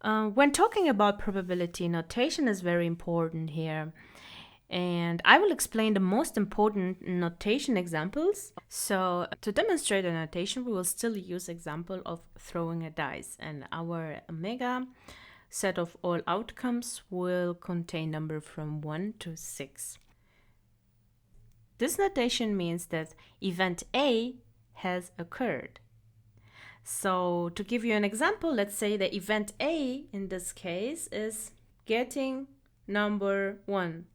When talking about probability, notation is very important here. And I will explain the most important notation examples. So to demonstrate a notation, we will still use example of throwing a dice. And our omega set of all outcomes will contain number from 1 to 6. This notation means that event A has occurred. So to give you an example, let's say the event A in this case is getting number 1.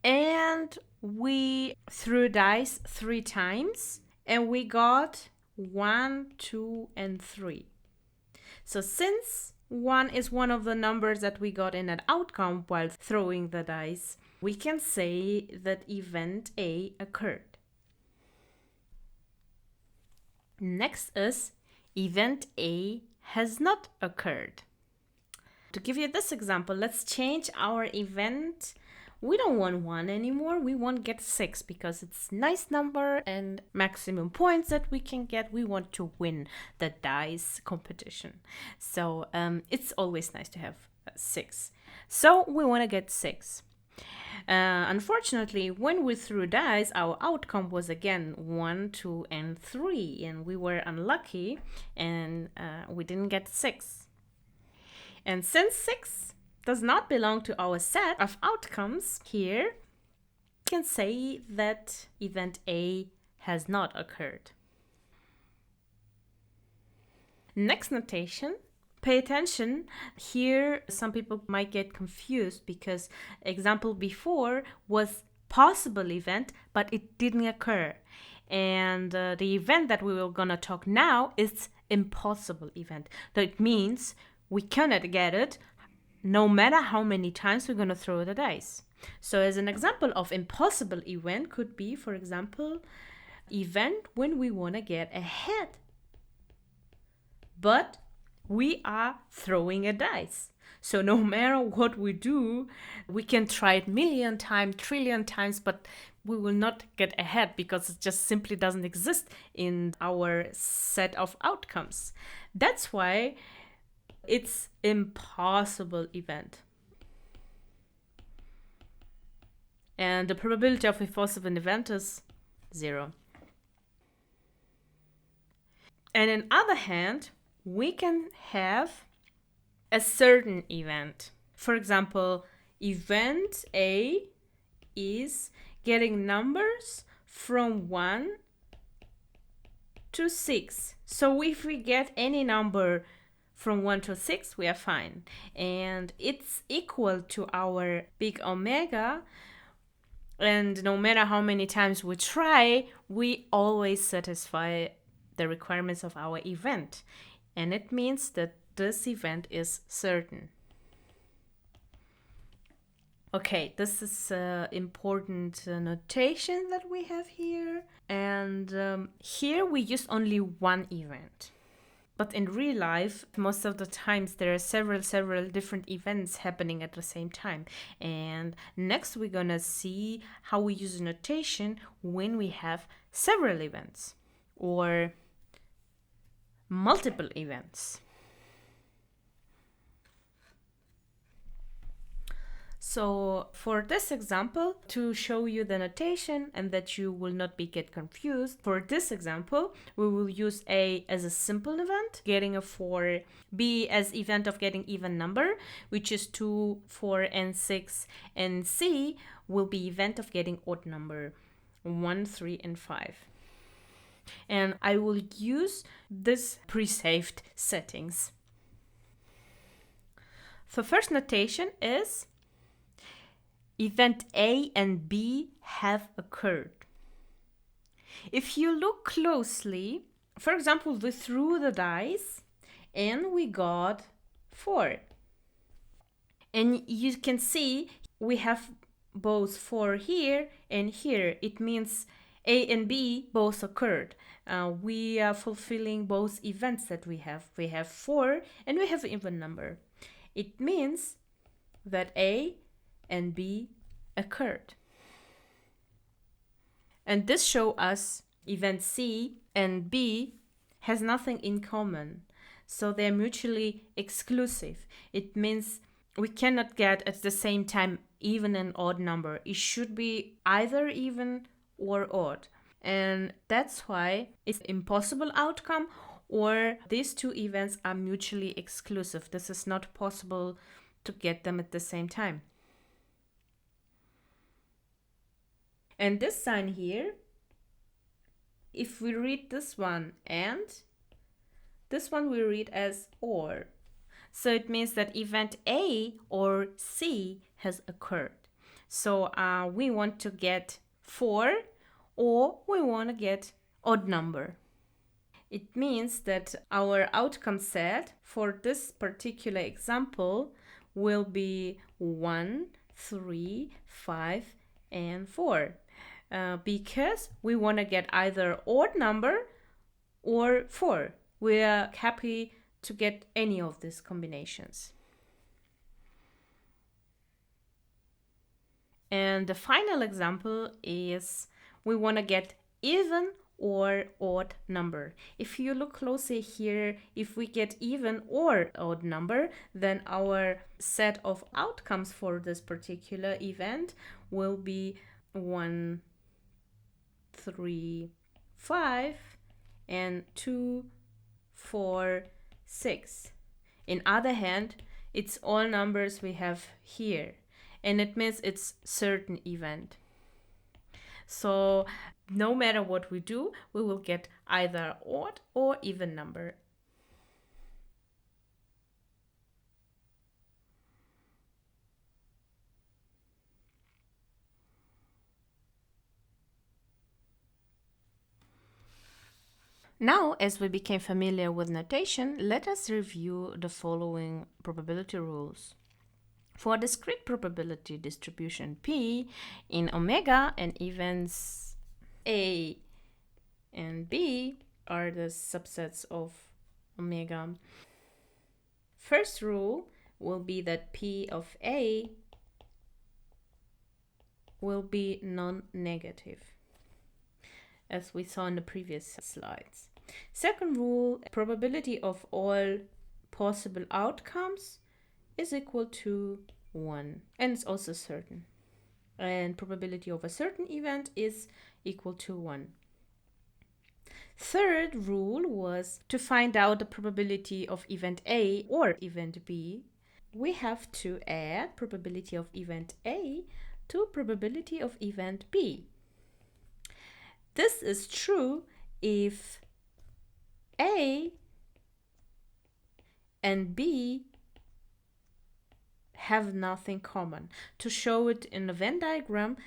And we threw dice 3 times and we got 1, 2, and 3. So since 1 is one of the numbers that we got in an outcome while throwing the dice, we can say that event A occurred. Next is event A has not occurred. To give you this example, let's change our event. We don't want 1 anymore, we want get 6 because it's nice number and maximum points that we can get. We want to win the dice competition. So it's always nice to have 6. So we want to get 6. Unfortunately, when we threw dice, our outcome was again 1, 2, and 3, and we were unlucky and we didn't get 6. And since 6 does not belong to our set of outcomes here, we can say that event A has not occurred. Next notation, pay attention. Here, some people might get confused because example before was possible event, but it didn't occur. And the event that we were gonna talk now is impossible event. So it means we cannot get it no matter how many times we're going to throw the dice. So as an example of impossible event could be, for example, event when we want to get ahead. But we are throwing a dice. So no matter what we do, we can try it million times, trillion times, but we will not get ahead because it just simply doesn't exist in our set of outcomes. That's why it's impossible event. And the probability of impossible event is 0. And on the other hand, we can have a certain event. For example, event A is getting numbers from 1 to 6. So if we get any number from 1 to 6, we are fine. And it's equal to our big omega. And no matter how many times we try, we always satisfy the requirements of our event. And it means that this event is certain. Okay, this is important notation that we have here. And here we use only one event. But in real life, most of the times there are several different events happening at the same time. And next we're gonna see how we use a notation when we have several events or multiple events. So for this example, to show you the notation and that you will not get confused, for this example, we will use A as a simple event, getting a 4, B as event of getting even number, which is 2, 4, and 6, and C will be event of getting odd number, 1, 3, and 5. And I will use this pre-saved settings. The first notation is event A and B have occurred. If you look closely, for example, we threw the dice and we got 4. And you can see we have both 4 here and here. It means A and B both occurred. We are fulfilling both events that we have. We have 4 and we have an even number. It means that A and B occurred. And this shows us event C and B has nothing in common. So they're mutually exclusive. It means we cannot get at the same time even and odd number. It should be either even or odd. And that's why it's impossible outcome, or these two events are mutually exclusive. This is not possible to get them at the same time. And this sign here, if we read this one and this one we read as or. So it means that event A or C has occurred. So we want to get 4 or we want to get odd number. It means that our outcome set for this particular example will be 1, 3, 5, and 4. Because we want to get either odd number or 4. We are happy to get any of these combinations. And the final example is we want to get even or odd number. If you look closely here, if we get even or odd number, then our set of outcomes for this particular event will be 1, 3, 5, and 2, 4, 6. In other hand, it's all numbers we have here, and it means it's certain event. So no matter what we do, we will get either odd or even number. Now, as we became familiar with notation, let us review the following probability rules. For a discrete probability distribution P in omega, and events A and B are the subsets of omega. First rule will be that P of A will be non-negative, as we saw in the previous slides. Second rule, probability of all possible outcomes is equal to 1, and it's also certain. And probability of a certain event is equal to 1. Third rule was to find out the probability of event A or event B. We have to add probability of event A to probability of event B. This is true if A and B have nothing common. To show it in a Venn diagram,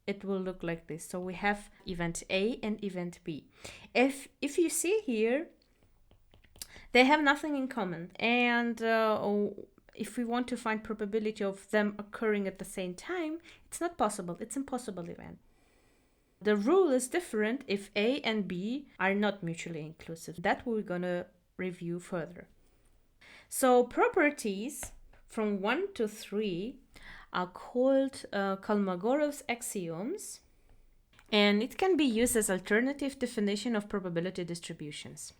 it will look like this. So we have event A and event B. If you see here, they have nothing in common. And if we want to find probability of them occurring at the same time, it's not possible. It's impossible event. The rule is different if A and B are not mutually inclusive. That we're gonna review further. So properties from 1 to 3 are called Kolmogorov's axioms, and it can be used as alternative definition of probability distributions.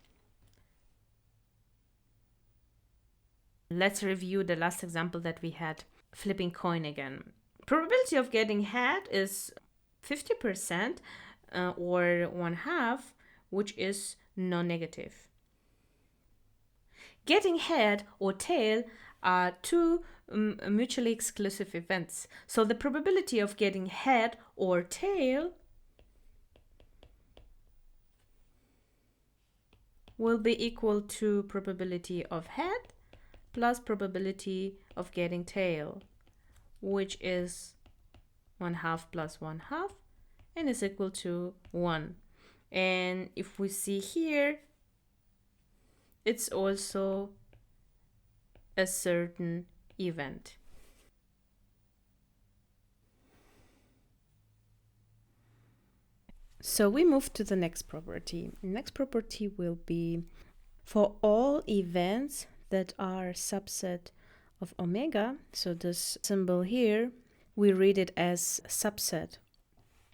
Let's review the last example that we had, flipping coin again. Probability of getting head is 50% or 1/2, which is non-negative. Getting head or tail are two mutually exclusive events. So the probability of getting head or tail will be equal to probability of head plus probability of getting tail, which is 1/2 plus 1/2, and is equal to 1. And if we see here, it's also a certain event. So we move to the next property. Next property will be for all events that are subset of omega. So this symbol here, we read it as subset.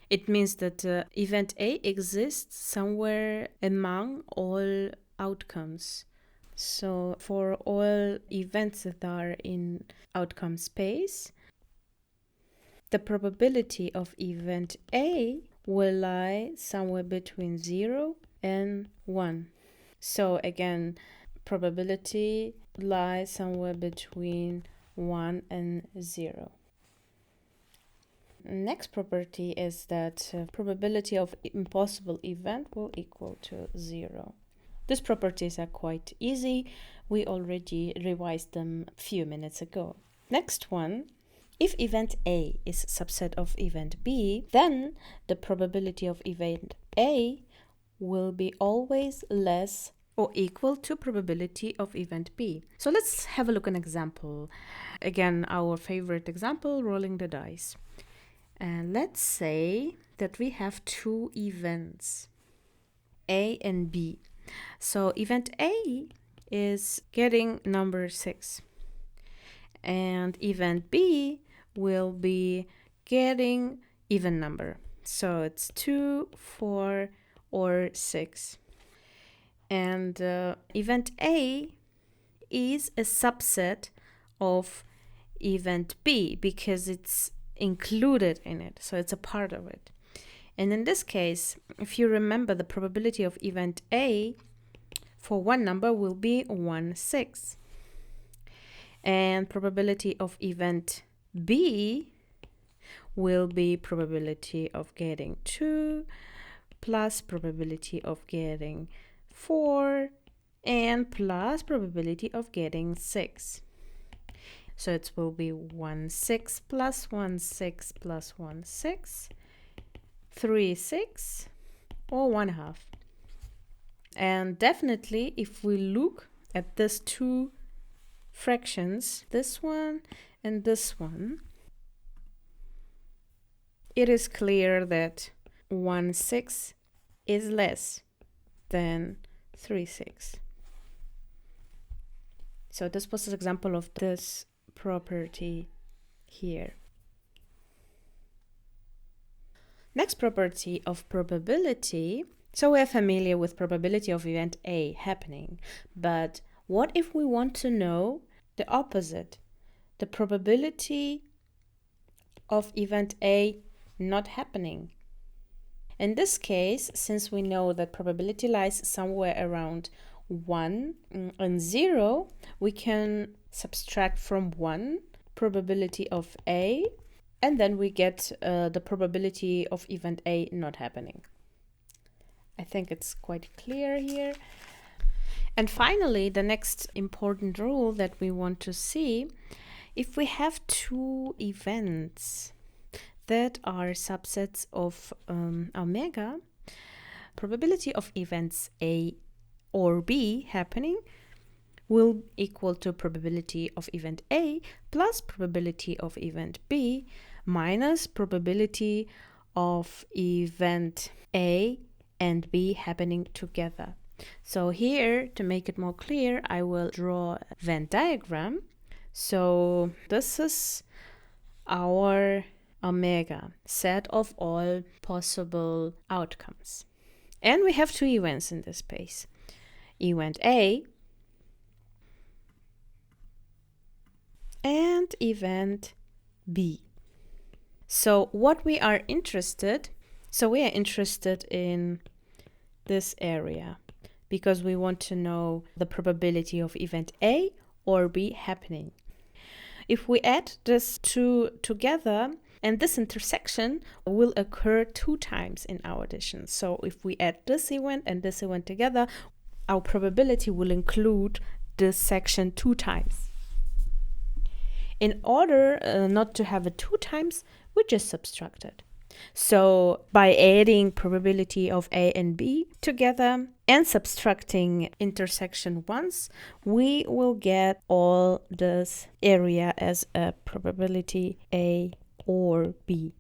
It means that event A exists somewhere among all outcomes So for all events that are in outcome space, the probability of event A will lie somewhere between 0 and 1. So again, probability lies somewhere between 1 and 0. Next property is that probability of impossible event will equal to 0. These properties are quite easy. We already revised them a few minutes ago. Next one, if event A is subset of event B, then the probability of event A will be always less or equal to probability of event B. So let's have a look at an example. Again, our favorite example, rolling the dice. And let's say that we have two events, A and B. So event A is getting number 6. And event B will be getting even number. So it's 2, 4, or 6. And event A is a subset of event B because it's included in it, so it's a part of it. And in this case, if you remember, the probability of event A for one number will be 1/6, and probability of event B will be probability of getting 2 plus probability of getting 4 and plus probability of getting 6. So it will be 1/6 plus 1/6 plus 1/6, 3/6, or 1/2. And definitely, if we look at these two fractions, this one and this one, it is clear that 1/6 is less than 3/6. So this was an example of this property here. Next property of probability. So we're familiar with probability of event A happening, but what if we want to know the opposite, the probability of event A not happening? In this case, since we know that probability lies somewhere around 1 and 0, we can subtract from 1 probability of A, and then we get the probability of event A not happening. I think it's quite clear here. And finally, the next important rule that we want to see, if we have two events that are subsets of omega, probability of events A or B happening will equal to probability of event A plus probability of event B minus probability of event A and B happening together. So here, to make it more clear, I will draw a Venn diagram. So this is our omega, set of all possible outcomes. And we have two events in this space. Event A and event B. So what we are interested, we are interested in this area because we want to know the probability of event A or B happening. If we add these two together, and this intersection will occur 2 times in our addition. So if we add this event and this event together, our probability will include this section 2 times. In order not to have it 2 times, we just subtract it. So by adding probability of A and B together and subtracting intersection once, we will get all this area as a probability A or B.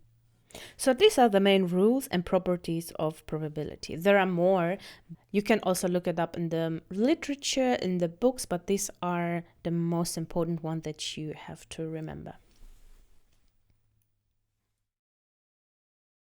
So these are the main rules and properties of probability. There are more. You can also look it up in the literature, in the books, but these are the most important ones that you have to remember.